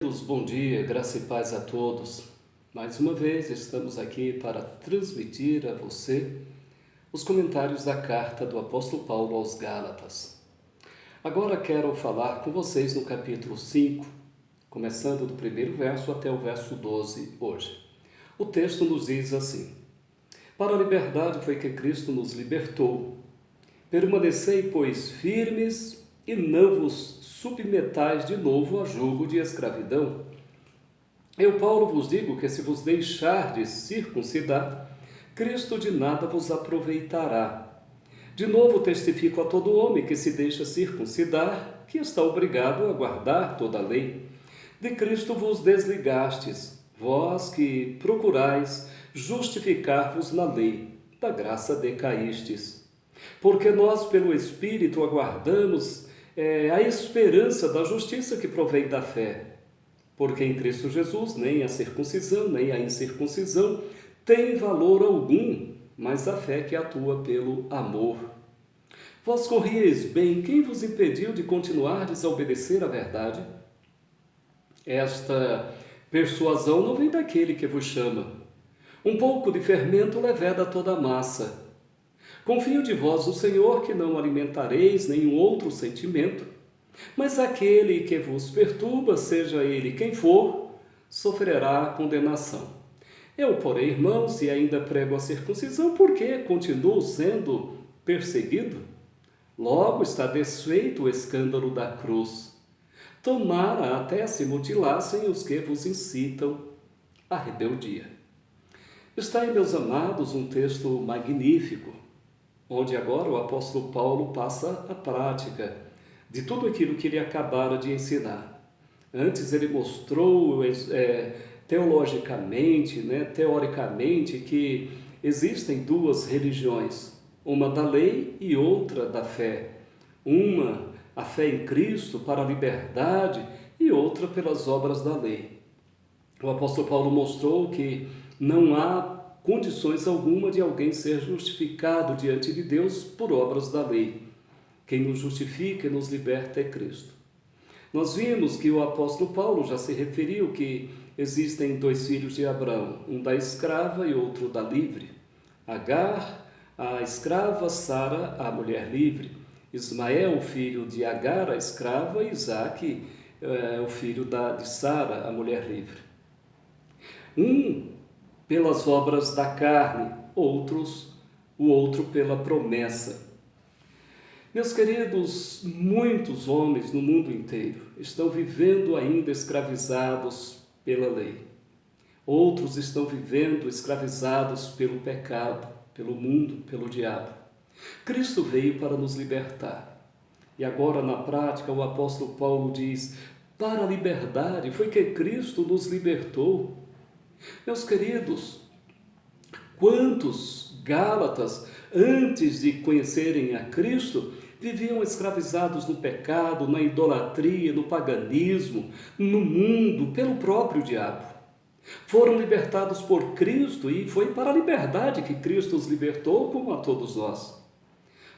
Bom dia, graça e paz a todos. Mais uma vez estamos aqui para transmitir a você os comentários da carta do apóstolo Paulo aos Gálatas. Agora quero falar com vocês no capítulo 5, começando do primeiro verso até o verso 12 hoje. O texto nos diz assim: Para a liberdade foi que Cristo nos libertou. Permanecei, pois, firmes e não vos submetais de novo a jugo de escravidão. Eu, Paulo, vos digo que se vos deixardes circuncidar, Cristo de nada vos aproveitará. De novo testifico a todo homem que se deixa circuncidar, que está obrigado a guardar toda a lei. De Cristo vos desligastes, vós que procurais justificar-vos na lei, da graça decaístes. Porque nós, pelo Espírito, aguardamos a esperança da justiça que provém da fé. Porque em Cristo Jesus nem a circuncisão, nem a incircuncisão tem valor algum, mas a fé que atua pelo amor. Vós corrieis bem, quem vos impediu de continuardes a obedecer à verdade? Esta persuasão não vem daquele que vos chama. Um pouco de fermento leveda toda a massa. Confio de vós no Senhor que não alimentareis nenhum outro sentimento, mas aquele que vos perturba, seja ele quem for, sofrerá condenação. Eu, porém, irmãos, se ainda prego a circuncisão, por que continuo sendo perseguido? Logo está desfeito o escândalo da cruz. Tomara até se mutilassem os que vos incitam à rebeldia. Está aí, meus amados, um texto magnífico, onde agora o apóstolo Paulo passa a prática de tudo aquilo que ele acabara de ensinar. Antes ele mostrou teologicamente, teoricamente, que existem duas religiões, uma da lei e outra da fé. Uma, a fé em Cristo para a liberdade, e outra pelas obras da lei. O apóstolo Paulo mostrou que não há condições alguma de alguém ser justificado diante de Deus por obras da lei. Quem nos justifica e nos liberta é Cristo. Nós vimos que o apóstolo Paulo já se referiu que existem dois filhos de Abraão, um da escrava e outro da livre. Agar, a escrava, Sara, a mulher livre. Ismael, o filho de Agar, a escrava, e Isaque, o filho de Sara, a mulher livre. Um pelas obras da carne, o outro pela promessa. Meus queridos, muitos homens no mundo inteiro estão vivendo ainda escravizados pela lei. Outros estão vivendo escravizados pelo pecado, pelo mundo, pelo diabo. Cristo veio para nos libertar. E agora, na prática, o apóstolo Paulo diz: para a liberdade foi que Cristo nos libertou. Meus queridos, quantos Gálatas, antes de conhecerem a Cristo, viviam escravizados no pecado, na idolatria, no paganismo, no mundo, pelo próprio diabo. Foram libertados por Cristo e foi para a liberdade que Cristo os libertou, como a todos nós.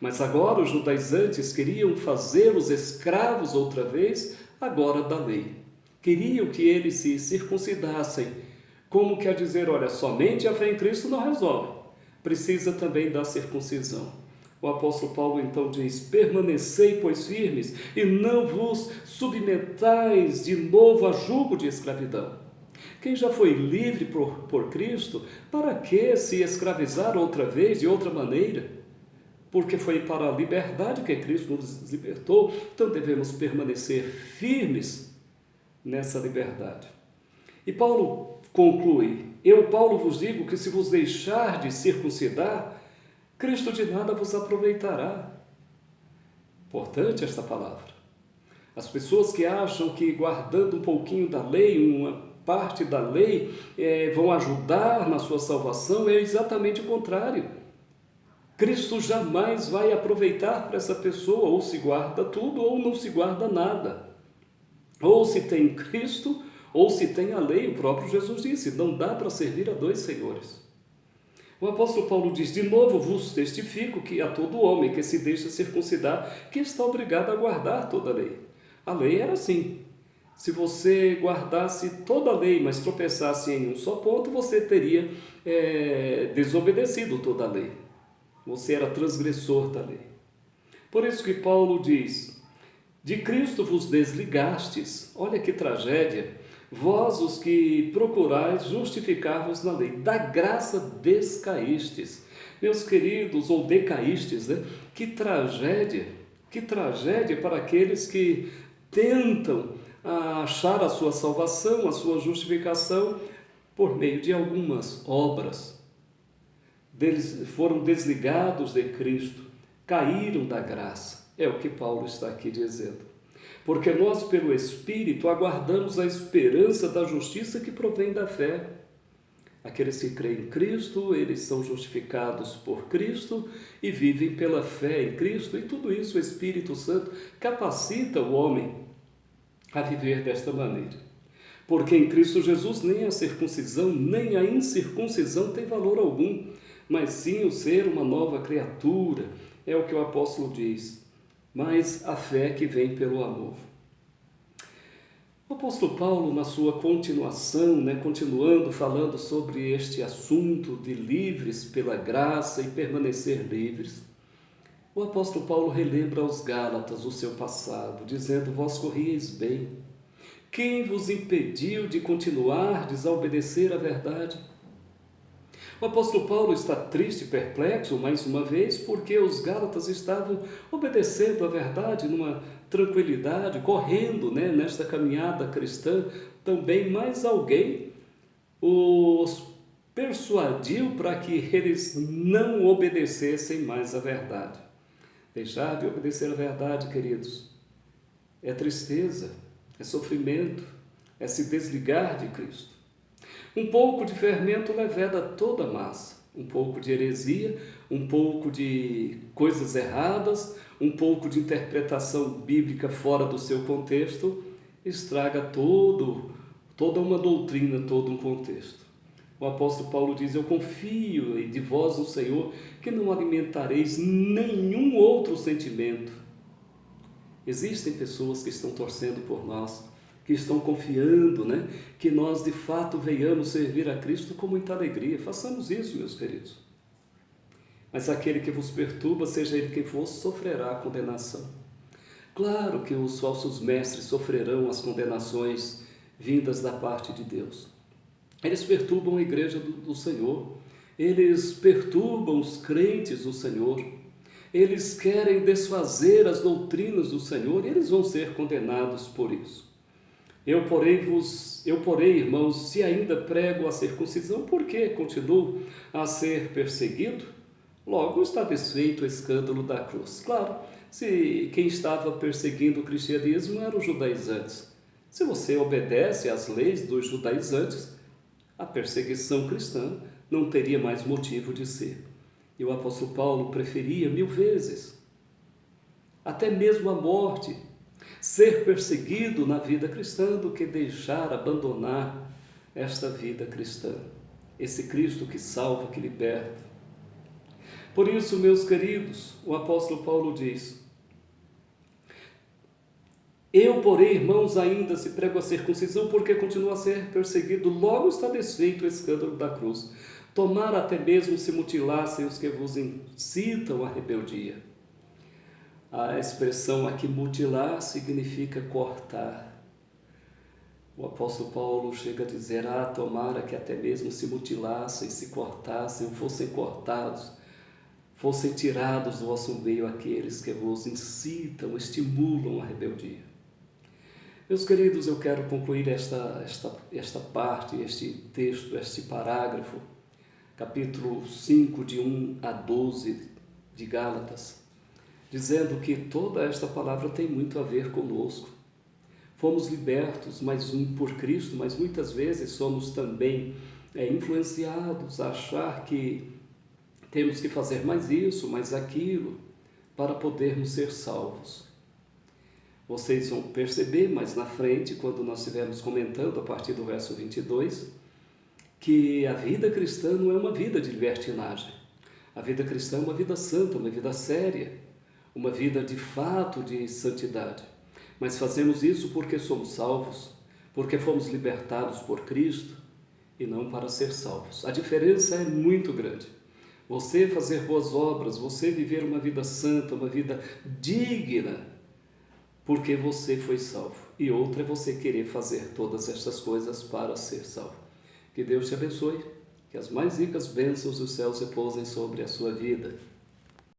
Mas agora os judaizantes queriam fazê-los escravos outra vez, agora da lei. Queriam que eles se circuncidassem, como quer dizer, olha, somente a fé em Cristo não resolve, precisa também da circuncisão. O apóstolo Paulo então diz: permanecei, pois, firmes, e não vos submetais de novo a jugo de escravidão. Quem já foi livre por Cristo, para que se escravizar outra vez, de outra maneira? Porque foi para a liberdade que Cristo nos libertou, então devemos permanecer firmes nessa liberdade. E Paulo conclui: eu, Paulo, vos digo que se vos deixardes circuncidar, Cristo de nada vos aproveitará. Importante esta palavra. As pessoas que acham que guardando um pouquinho da lei, uma parte da lei, vão ajudar na sua salvação, é exatamente o contrário. Cristo jamais vai aproveitar para essa pessoa, ou se guarda tudo, ou não se guarda nada. Ou se tem Cristo, ou se tem a lei. O próprio Jesus disse: não dá para servir a dois senhores. O apóstolo Paulo diz: de novo vos testifico que a todo homem que se deixa circuncidar, que está obrigado a guardar toda a lei. A lei era assim: Se você guardasse toda a lei, mas tropeçasse em um só ponto, você teria desobedecido toda a lei. Você era transgressor da lei. Por isso que Paulo diz: de Cristo vos desligastes. Olha que tragédia. Vós os que procurais justificar-vos na lei, da graça descaístes. Meus queridos, ou decaístes, né? Que tragédia para aqueles que tentam achar a sua salvação, a sua justificação por meio de algumas obras. Eles foram desligados de Cristo, caíram da graça. É o que Paulo está aqui dizendo. Porque nós, pelo Espírito, aguardamos a esperança da justiça que provém da fé. Aqueles que creem em Cristo, eles são justificados por Cristo e vivem pela fé em Cristo. E tudo isso o Espírito Santo capacita o homem a viver desta maneira. Porque em Cristo Jesus nem a circuncisão, nem a incircuncisão tem valor algum, mas sim o ser uma nova criatura. É o que o apóstolo diz. Mas a fé que vem pelo amor. O apóstolo Paulo, na sua continuação, continuando falando sobre este assunto de livres pela graça e permanecer livres, o apóstolo Paulo relembra aos Gálatas o seu passado, dizendo: vós corrieis bem. Quem vos impediu de continuar a desobedecer à verdade? O apóstolo Paulo está triste e perplexo, mais uma vez, porque os Gálatas estavam obedecendo à verdade numa tranquilidade, correndo nesta caminhada cristã também, mas alguém os persuadiu para que eles não obedecessem mais à verdade. Deixar de obedecer à verdade, queridos, é tristeza, é sofrimento, é se desligar de Cristo. Um pouco de fermento leveda toda a massa, um pouco de heresia, um pouco de coisas erradas, um pouco de interpretação bíblica fora do seu contexto, estraga toda uma doutrina, todo um contexto. O apóstolo Paulo diz: eu confio de vós no Senhor, que não alimentareis nenhum outro sentimento. Existem pessoas que estão torcendo por nós, que estão confiando, que nós de fato venhamos servir a Cristo com muita alegria. Façamos isso, meus queridos. Mas aquele que vos perturba, seja ele quem for, sofrerá a condenação. Claro que os falsos mestres sofrerão as condenações vindas da parte de Deus. Eles perturbam a igreja do Senhor, eles perturbam os crentes do Senhor, eles querem desfazer as doutrinas do Senhor e eles vão ser condenados por isso. Eu, porém, irmãos, se ainda prego a circuncisão, por que continuo a ser perseguido? Logo está desfeito o escândalo da cruz. Claro, se quem estava perseguindo o cristianismo eram os judaizantes. Se você obedece às leis dos judaizantes, a perseguição cristã não teria mais motivo de ser. E o apóstolo Paulo preferia 1000 vezes, até mesmo a morte, ser perseguido na vida cristã do que abandonar esta vida cristã. Esse Cristo que salva, que liberta. Por isso, meus queridos, o apóstolo Paulo diz: eu, porém, irmãos, ainda se prego a circuncisão, porque continuo a ser perseguido, logo está desfeito o escândalo da cruz. Tomara até mesmo se mutilassem os que vos incitam à rebeldia. A expressão aqui mutilar significa cortar. O apóstolo Paulo chega a dizer: tomara que até mesmo se mutilassem, se cortassem, fossem cortados, fossem tirados do vosso meio aqueles que vos incitam, estimulam a rebeldia. Meus queridos, eu quero concluir esta parte, este texto, este parágrafo, capítulo 5, de 1 a 12 de Gálatas, dizendo que toda esta palavra tem muito a ver conosco. Fomos libertos, por Cristo, mas muitas vezes somos também influenciados a achar que temos que fazer mais isso, mais aquilo, para podermos ser salvos. Vocês vão perceber mais na frente, quando nós estivermos comentando a partir do verso 22, que a vida cristã não é uma vida de libertinagem. A vida cristã é uma vida santa, uma vida séria, uma vida de fato de santidade. Mas fazemos isso porque somos salvos, porque fomos libertados por Cristo e não para ser salvos. A diferença é muito grande. Você fazer boas obras, você viver uma vida santa, uma vida digna, porque você foi salvo. E outra é você querer fazer todas essas coisas para ser salvo. Que Deus te abençoe, que as mais ricas bênçãos dos céus repousem sobre a sua vida.